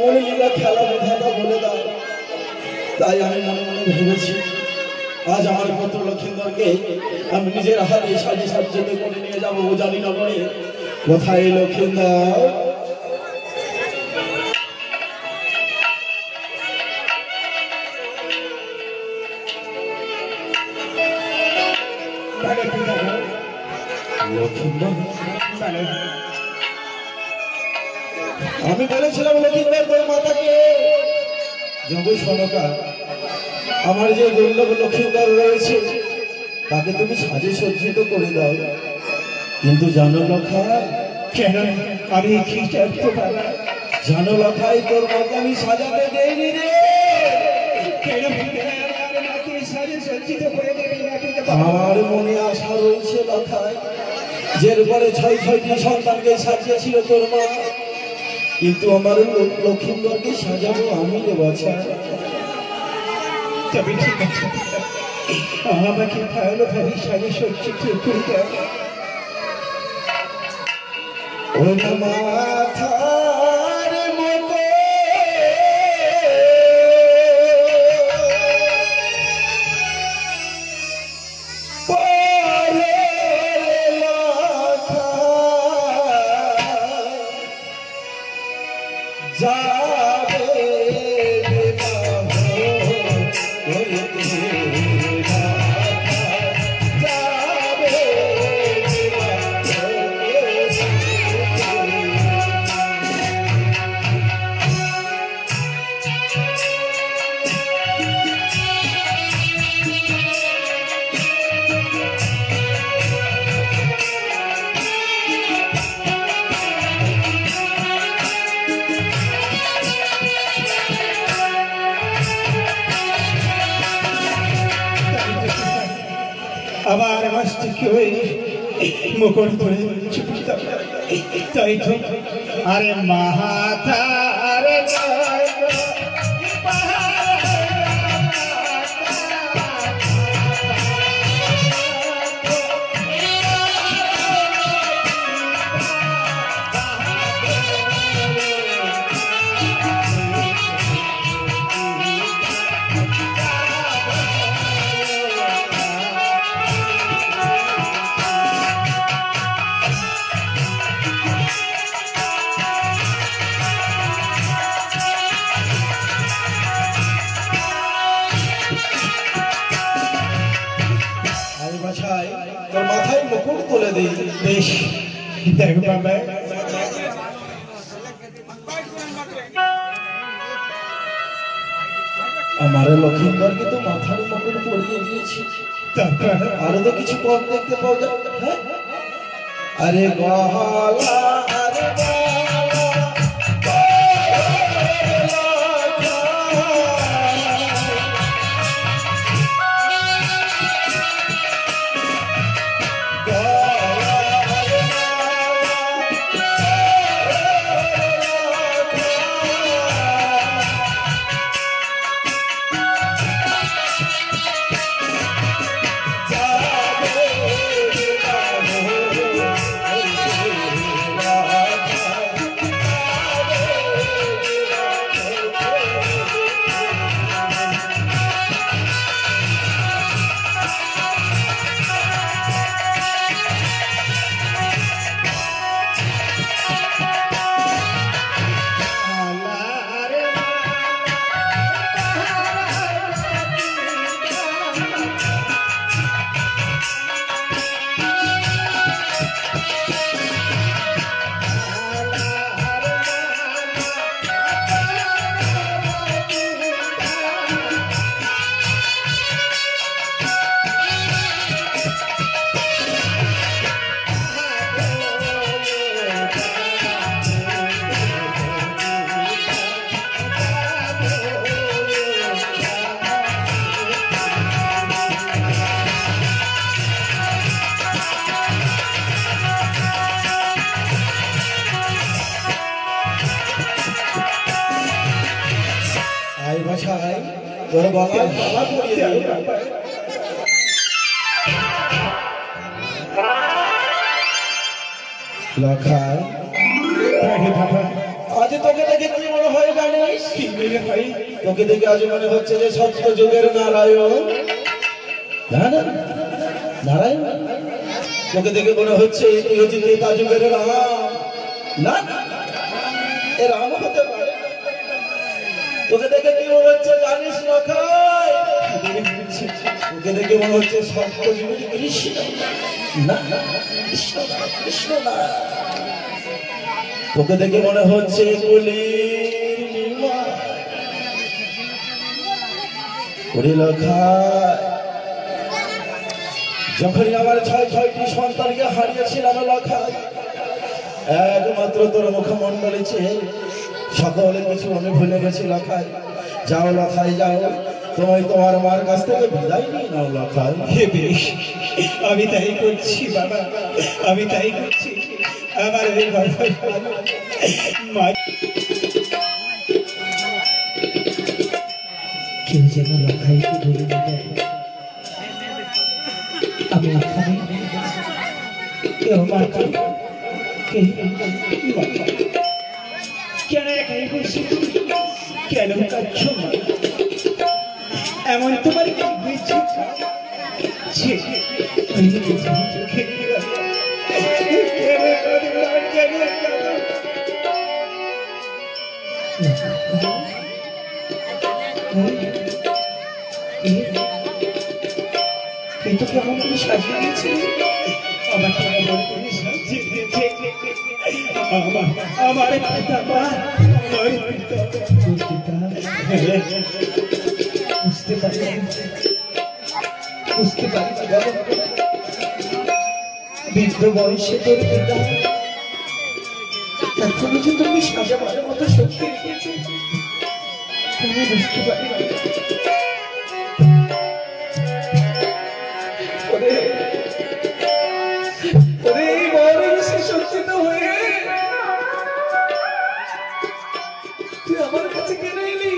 মনে লীলা খেলা বিধাতা বলে দাও। তাই আমি মনে মনে ভেবেছি আজ আমার পুত্র লক্ষিন্দরকে আমি নিজের হাতে সাজে সজ্জিত করে নিয়ে যাবো। ও জানি না বলে কোথায় লক্ষিন্দর? আমি বলেছিলাম লক্ষিন্দর তোর মাতাকে জগু সনকা আমার যে দুর্লভ লক্ষিন্দর রয়েছে তাকে তুমি সাজে সজ্জিত করে দাও। কিন্তু জানো লখাই, কেন আমি কি করতে পারবো? জানো লখাই তোর মাকে আমি সাজাতে দেইনি রে। কেন আমার মাকে সাজে সজ্জিত করে দেবে না? আমার মনে আশা রয়েছে লখাই, যে পরে ৬টি সন্তানকে সাজিয়েছিল তোর মা, কিন্তু আমার লক্ষিন্দরকে সাজাবো আমি রে বাছা। তবে ঠিক আছে, আমাকে ভালোভাবে সাজে সজ্জিত করে দাও। ওরে মাথার মতো পরে মাথা যাবে আমার মস্তিষ্কে ওই মুকুট ধরে তাই তো। আরে মাথা আরে তোর মাথায় মুকুট তুলে দিই। বেশ, দেখো বাবা, আমার লক্ষিন্দরকে তো মাথার মুকুট পরিয়ে দিয়েছি, তারপর আরো তো কিছু পথ দেখতে পাওয়া যায়। হ্যাঁ, আরে গহলা আরে ভাষায় তোর গলায় মালা পরিয়ে দিই। লখাই, আজ তোকে দেখে কি মনে হয় জানি কি মেরে ভাই তোকে দেখে আজ মনে হচ্ছে যে সত্য যুগের নারায়ণ। না না নারায়ণ, তোকে দেখে মনে হচ্ছে তুই হচ্ছে ত্রেতা যুগের রাম। না এ রাম হতে পারে না। তোকে দেখে কি মনে হচ্ছে জানিস না খাই, তোকে দেখে মনে হচ্ছে সত্য যুগের কৃষ্ণ। না না কৃষ্ণ না, কৃষ্ণ না, তোকে দেখে মনে হচ্ছে যখনই আমার ছয়টি সন্তানকে হারিয়েছিলাম লখায়, একমাত্র তোর মুখমণ্ডলে চেয়ে সকলে কিছু আমি ভুলে গেছি লখায়। যাও লখায় যাও, তোমায় তোমার মার কাছ থেকে বিদায় নিয়ে নাও লখায়। বেশ, আমি তাই করছি বাবা, আমি তাই করছি। আমার এই মা কেউ যেন লখাইকে বলে দেবে আমি এখানে। কেউ মা কেন একাই বসে, কেন কাঁদছ মা? এমন তোমার কি হয়েছে? কিন্তু কেমন করে সাজিয়ে দিয়েছে, আমাকে এমন করে সাজিয়ে দিয়েছে। আমার পিতা মা, আমার পিতা বুঝতে পারি, বুঝতে পারি বৃদ্ধ বয়সে তোর পিতা এখনো যে তুমি সাজাবার মতো শক্তি রেখেছে, তুমি বুঝতে পারি। সজ্জিত হয়ে তুই আমার কাছে কেন এলি?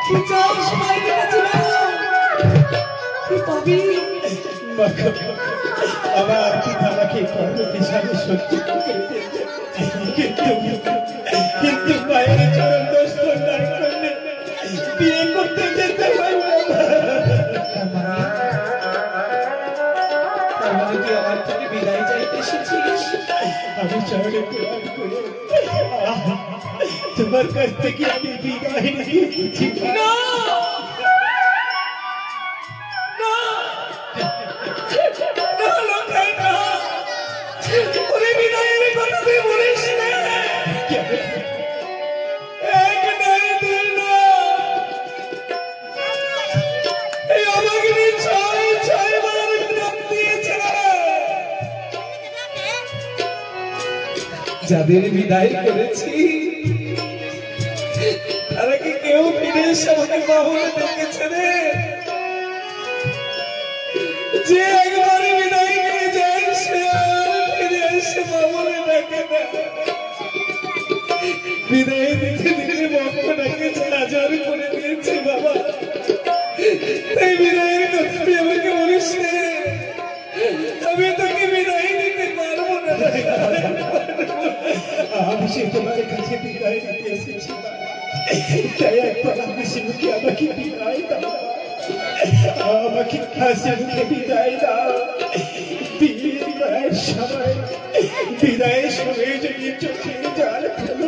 কি চাস মায়ের কাছে? কি পাবি? আমার পিতা আমাকে কর্মবিশালে সজ্জিত করে দিয়েছে, কিন্তু মায়ের চরণ দর্শন না করলে বিয়ে করতে যেতে পারবো না। আমার থেকে বিদায় চাইতে এসেছিস? আমি চরণে প্রণাম করে তোমার কাছ থেকে আমি বিদায় নিয়ে এসেছি। না বিদায়ের কথা তুই বলিস না। যাদের বিদায় করেছি তারা কি কেউ ফিরে এসে আমাকে বাবুলে দেখেছে রে? যে একবার বিদায় নিয়ে যায় সে আর ফিরে এসে বাবুলে দেখে না। বিদায় দিতে দিতে বক্ষটাকে হাজার করে দিয়েছে বাবা। তাই বিদায়ের কথা তুই আমাকে বলিস রে, আমি তোকে বিদায় দিতে পারবো না। আমি সে তোমার কাছে বিদায় নিতে এসেছি, তাই একবার হাসি মুখে আমাকে বিদায় দাও, আমাকে হাসি মুখে বিদায় দাও। বিদায়ের সময় যদি চোখে জল ফেলো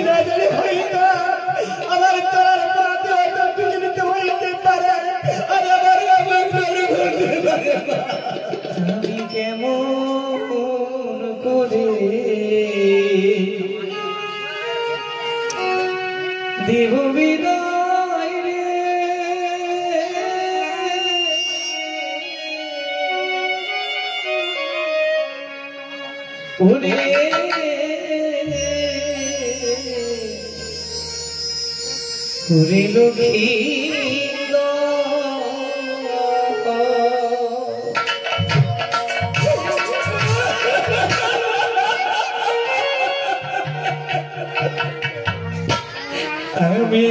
না জানি হয়তো আমার তোর পাতে হয়তো বিজলিত হইতে পারে, আর আমার ঘুরতে পারে। আমি কেমন করে দেব বিদায় রে? ওরে ওরে লক্ষ্মী আমি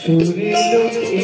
সুরে লক্ষ্মী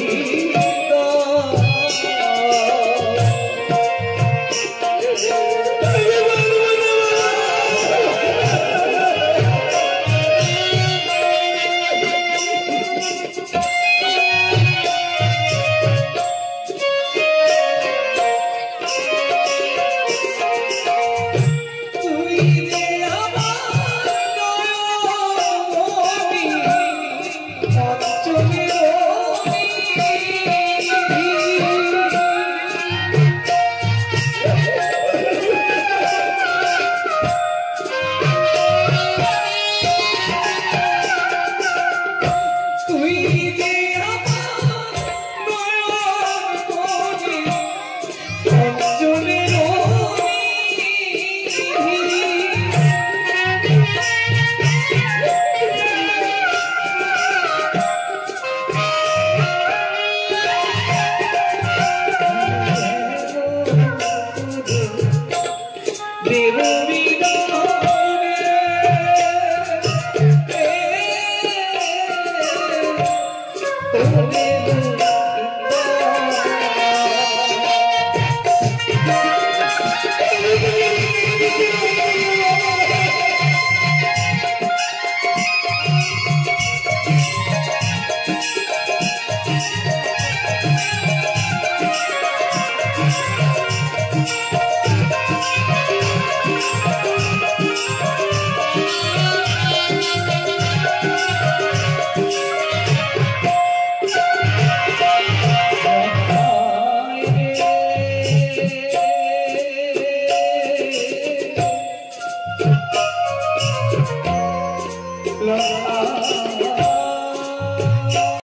La